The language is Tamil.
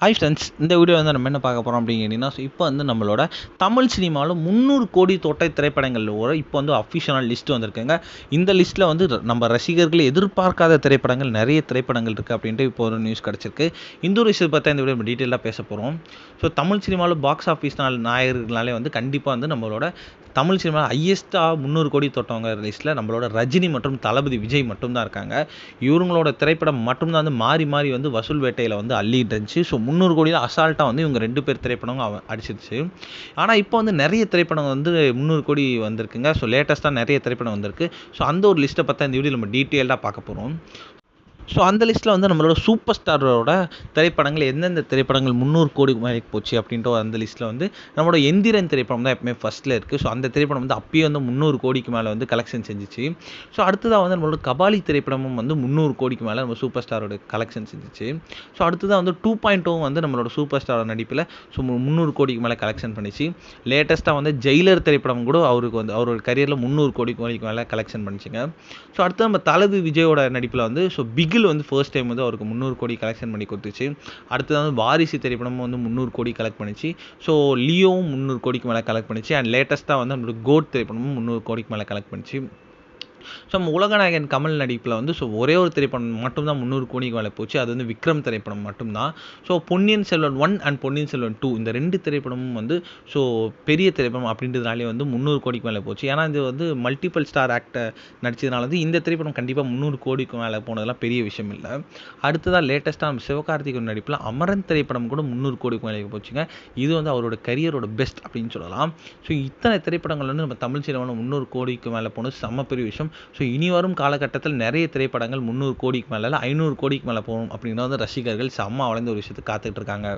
ஹாய் ஃப்ரெண்ட்ஸ், இந்த வீடியோ வந்து நம்ம என்ன பார்க்க போகிறோம் அப்படின்னு கேட்டிங்கன்னா, இப்போ வந்து நம்மளோட தமிழ் சினிமாவில் 300 கோடி தொட்டை திரைப்படங்கள் இப்போ வந்து அஃபிஷியலான லிஸ்ட் வந்திருக்குங்க. இந்த லிஸ்ட்டில் வந்து நம்ம ரசிகர்கள் எதிர்பார்க்காத திரைப்படங்கள் நிறைய திரைப்படங்கள் இருக்குது அப்படின்ட்டு இப்போ ஒரு நியூஸ் கிடச்சிருக்கு. இந்த ஒரு விஷயத்தை பற்றி இந்த வீடியோ நம்ம டீட்டெயிலாக பேச போகிறோம். ஸோ தமிழ் சினிமாவில் பாக்ஸ் ஆஃபீஸ் நாயகர்களாலே வந்து கண்டிப்பாக வந்து நம்மளோட தமிழ் சினிமா ஹையஸ்ட்டாக 300 கோடி தொட்டவங்க லிஸ்ட்டில் நம்மளோட ரஜினி மற்றும் தளபதி விஜய் மட்டும்தான் இருக்காங்க. இவங்களோட திரைப்படம் மட்டும்தான் வந்து மாறி மாறி வந்து வசூல் வேட்டையில் வந்து அள்ளிட்டு இருந்துச்சு. ஸோ 300 கோடியில் அசால்ட்டாக வந்து இவங்க 2 பேர் திரைப்படமும் அடிச்சிருச்சு. ஆனால் இப்போ வந்து நிறைய திரைப்படம் வந்து 300 கோடி வந்திருக்குங்க. ஸோ லேட்டஸ்ட்டாக நிறைய திரைப்படம் வந்திருக்கு. ஸோ அந்த ஒரு லிஸ்ட்டை பற்றி இந்த வீடியோ நம்ம டீட்டெயிலாக பார்க்க போகிறோம். ஸோ அந்த லிஸ்ட்டில் வந்து நம்மளோட சூப்பர் ஸ்டாரோட திரைப்படங்கள் எந்தெந்த திரைப்படங்கள் 300 கோடி மேலே போச்சு அப்படின்ட்டு அந்த லிஸ்ட்டில் வந்து நம்மளோட எந்திரன் திரைப்படம் தான் எப்பவுமே ஃபஸ்ட்டில் இருக்குது. ஸோ அந்த திரைப்படம் வந்து அப்பயே வந்து 300 கோடிக்கு மேலே வந்து கலெக்ஷன் செஞ்சிச்சு. ஸோ அடுத்ததாக வந்து நம்மளோட கபாலி திரைப்படமும் வந்து 300 கோடிக்கு மேலே நம்ம சூப்பர் ஸ்டாரோட கலெக்ஷன் செஞ்சிச்சு. ஸோ அடுத்ததாக வந்து 2.0 வந்து நம்மளோட சூப்பர் ஸ்டாரோட நடிப்பில் ஸோ 300 கோடிக்கு மேலே கலெக்ஷன் பண்ணிச்சு. லேட்டஸ்ட்டாக வந்து ஜெயிலர் திரைப்படம் கூட அவருக்கு வந்து அவரோட கரியரில் 300 கோடிக்கு மேலே கலெக்ஷன் பண்ணிச்சுங்க. ஸோ அடுத்து நம்ம தளபதி விஜயோட நடிப்பில் வந்து ஸோ பிகில் வந்து ஃபர்ஸ்ட் டைம் வந்து அவருக்கு 300 கோடி கலெக்ஷன் பண்ணி கொடுத்துச்சு. அடுத்தது வந்து வாரிசு திரைப்படமும் வந்து 300 கோடி கலெக்ட் பண்ணிச்சு. ஸோ லியோவும் 300 கோடிக்கு மேலே கலெக்ட் பண்ணிச்சு. அண்ட் லேட்டஸ்ட்டாக வந்து நம்மளோட கோட் திரைப்படமும் 300 கோடிக்கு மேலே கலெக்ட் பண்ணிச்சு. ஸோ நம்ம உலகநாயகன் கமல் நடிப்பில் வந்து ஸோ ஒரே ஒரு திரைப்படம் மட்டும்தான் 300 கோடிக்கு மேலே போச்சு. அது வந்து விக்ரம் திரைப்படம் மட்டும்தான். ஸோ பொன்னியின் செல்வன் 1 அண்ட் பொன்னியின் செல்வன் 2 இந்த 2 திரைப்படமும் வந்து ஸோ பெரிய திரைப்படம் அப்படின்றதுனாலே வந்து 300 கோடிக்கு மேலே போச்சு. ஏன்னா இது வந்து மல்டிபிள் ஸ்டார் ஆக்டர் நடிச்சதுனால வந்து இந்த திரைப்படம் கண்டிப்பாக 300 கோடிக்கு மேலே போனதெல்லாம் பெரிய விஷயம் இல்லை. அடுத்ததாக லேட்டஸ்ட்டாக நம்ம சிவகார்த்திகேயன் நடிப்பில் அமரன் திரைப்படம் கூட 300 கோடிக்கு மேலே போச்சுங்க. இது வந்து அவரோட கரியரோட பெஸ்ட் அப்படின்னு சொல்லலாம். ஸோ இத்தனை திரைப்படங்கள் வந்து நம்ம தமிழ் சினிமாவில் 300 கோடிக்கு மேலே போனது செம்ம பெரிய விஷயம். ஸோ இனி வரும் காலகட்டத்தில் நிறைய திரைப்படங்கள் 300 கோடிக்கு மேலே 500 கோடிக்கு மேலே போகணும் அப்படின்னா வந்து ரசிகர்கள் செம்ம வளர்ந்த ஒரு விஷயத்துக்கு காத்துட்டு இருக்காங்க.